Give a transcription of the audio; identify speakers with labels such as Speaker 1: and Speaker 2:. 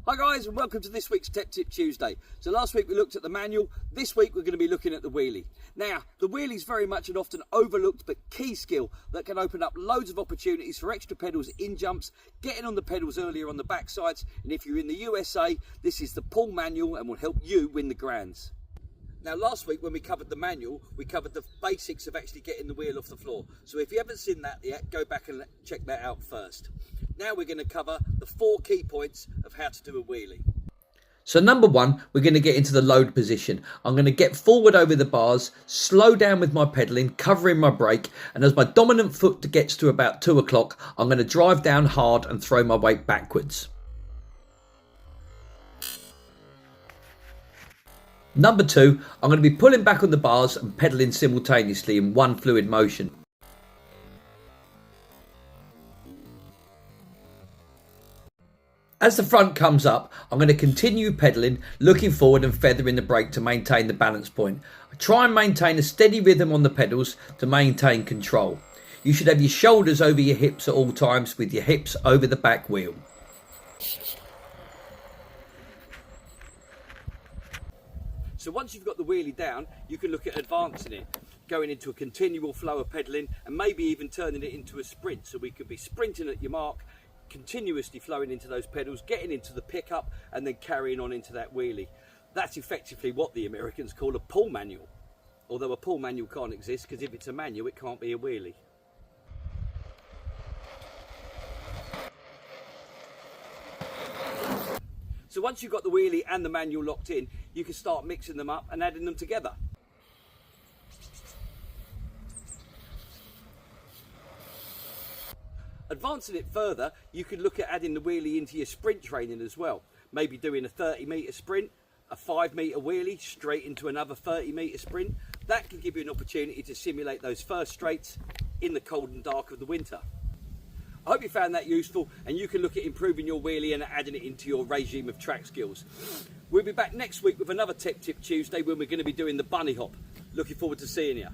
Speaker 1: Hi guys, and welcome to this week's Tech Tip Tuesday. So last week we looked at the manual. This week we're going to be looking at the wheelie. Now, the wheelie is very much an often overlooked but key skill that can open up loads of opportunities for extra pedals in jumps, getting on the pedals earlier on the backsides, and if you're in the USA, this is the pull manual and will help you win the grands. Now last week when we covered the manual, we covered the basics of actually getting the wheel off the floor. So if you haven't seen that yet, go back and check that out first. Now we're going to cover the 4 key points of how to do a wheelie.
Speaker 2: So number 1, we're going to get into the load position. I'm going to get forward over the bars, slow down with my pedalling, covering my brake, and as my dominant foot gets to about 2 o'clock, I'm going to drive down hard and throw my weight backwards. Number 2, I'm going to be pulling back on the bars and pedalling simultaneously in one fluid motion. As the front comes up, I'm going to continue pedalling, looking forward and feathering the brake to maintain the balance point. I try and maintain a steady rhythm on the pedals to maintain control. You should have your shoulders over your hips at all times with your hips over the back wheel.
Speaker 1: So once you've got the wheelie down, you can look at advancing it, going into a continual flow of pedalling and maybe even turning it into a sprint. So we could be sprinting at your mark, continuously flowing into those pedals, getting into the pickup and then carrying on into that wheelie. That's effectively what the Americans call a pull manual. Although a pull manual can't exist because if it's a manual it can't be a wheelie. So once you've got the wheelie and the manual locked in, you can start mixing them up and adding them together. Advancing it further, you could look at adding the wheelie into your sprint training as well. Maybe doing a 30-metre sprint, a 5-metre wheelie, straight into another 30-metre sprint. That can give you an opportunity to simulate those first straights in the cold and dark of the winter. I hope you found that useful and you can look at improving your wheelie and adding it into your regime of track skills. We'll be back next week with another Tech Tip Tuesday when we're going to be doing the bunny hop. Looking forward to seeing you.